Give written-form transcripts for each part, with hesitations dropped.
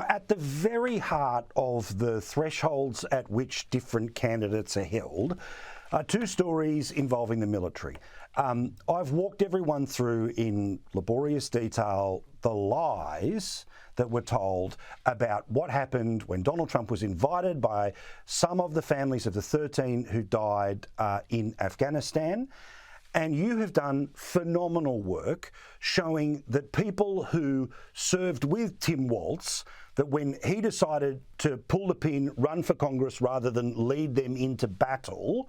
At the very heart of the thresholds at which different candidates are held are two stories involving the military. I've walked everyone through in laborious detail the lies that were told about what happened when Donald Trump was invited by some of the families of the 13 who died in Afghanistan. And you have done phenomenal work showing that people who served with Tim Walz, that when he decided to pull the pin, run for Congress rather than lead them into battle,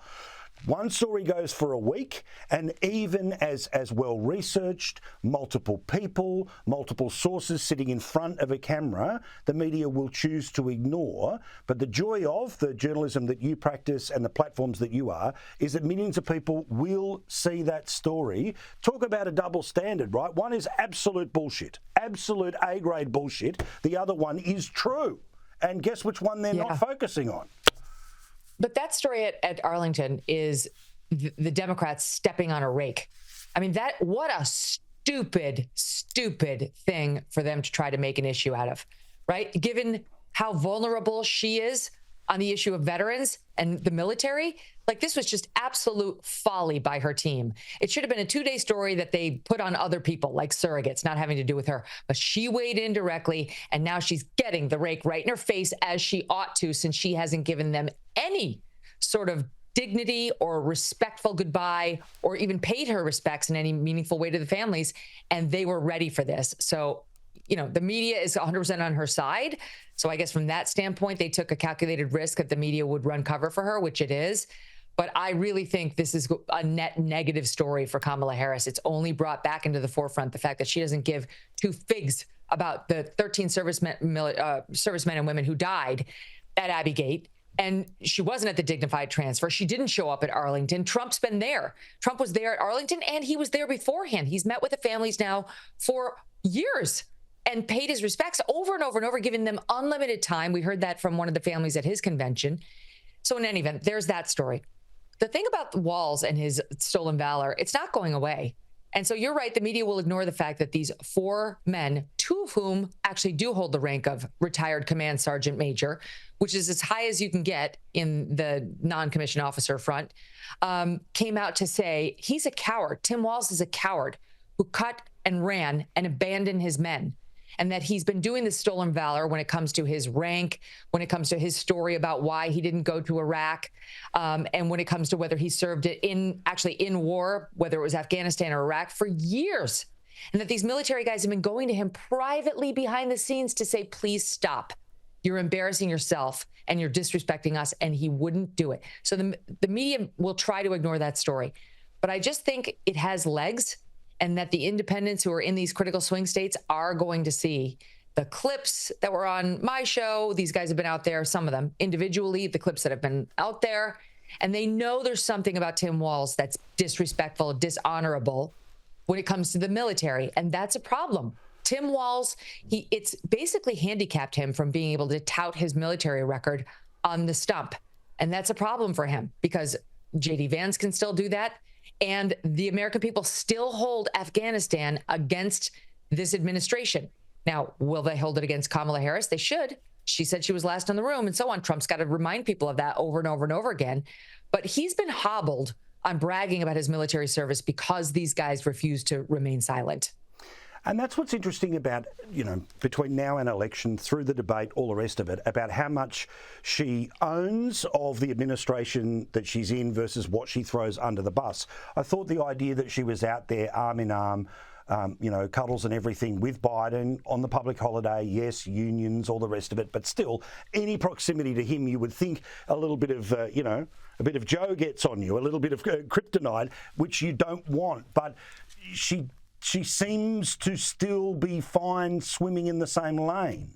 one story goes for a week, and even as well researched, multiple people, multiple sources sitting in front of a camera, the media will choose to ignore. But the joy of the journalism that you practice and the platforms that you are is that millions of people will see that story. Talk about a double standard, right? One is absolute bullshit, absolute A-grade bullshit. The other one is true. And guess which one they're not focusing on? But that story at Arlington is the Democrats stepping on a rake. I mean, what a stupid thing for them to try to make an issue out of, right? Given how vulnerable she is on the issue of veterans and the military, like this was just absolute folly by her team. It should have been a 2-day story that they put on other people like surrogates, not having to do with her. But she weighed in directly, and now she's getting the rake right in her face, as she ought to, since she hasn't given them any sort of dignity or respectful goodbye or even paid her respects in any meaningful way to the families. And they were ready for this. So, the media is 100% on her side. So I guess from that standpoint, they took a calculated risk that the media would run cover for her, which it is. But I really think this is a net negative story for Kamala Harris. It's only brought back into the forefront the fact that she doesn't give two figs about the 13 servicemen and women who died at Abbey Gate. And she wasn't at the dignified transfer. She didn't show up at Arlington. Trump's been there. Trump was there at Arlington, and he was there beforehand. He's met with the families now for years and paid his respects over and over and over, giving them unlimited time. We heard that from one of the families at his convention. So in any event, there's that story. The thing about Walz and his stolen valor, it's not going away. And so you're right, the media will ignore the fact that these 4 men, 2 of whom actually do hold the rank of retired command sergeant major, which is as high as you can get in the non-commissioned officer front, came out to say he's a coward. Tim Walz is a coward who cut and ran and abandoned his men. And that he's been doing this stolen valor when it comes to his rank, when it comes to his story about why he didn't go to Iraq, and when it comes to whether he served in war, whether it was Afghanistan or Iraq, for years. And that these military guys have been going to him privately behind the scenes to say, please stop. You're embarrassing yourself and you're disrespecting us. And he wouldn't do it. So the media will try to ignore that story. But I just think it has legs, and that the independents who are in these critical swing states are going to see the clips that were on my show. These guys have been out there, some of them individually, the clips that have been out there. And they know there's something about Tim Walz that's disrespectful, dishonorable when it comes to the military. And that's a problem. Tim Walz, it's basically handicapped him from being able to tout his military record on the stump. And that's a problem for him because J.D. Vance can still do that. And the American people still hold Afghanistan against this administration. Now, will they hold it against Kamala Harris? They should. She said she was last in the room and so on. Trump's got to remind people of that over and over and over again. But he's been hobbled on bragging about his military service because these guys refuse to remain silent. And that's what's interesting about, between now and election, through the debate, all the rest of it, about how much she owns of the administration that she's in versus what she throws under the bus. I thought the idea that she was out there arm in arm, cuddles and everything with Biden on the public holiday, yes, unions, all the rest of it, but still, any proximity to him, you would think a little bit of, a bit of Joe gets on you, a little bit of kryptonite, which you don't want. But she seems to still be fine swimming in the same lane.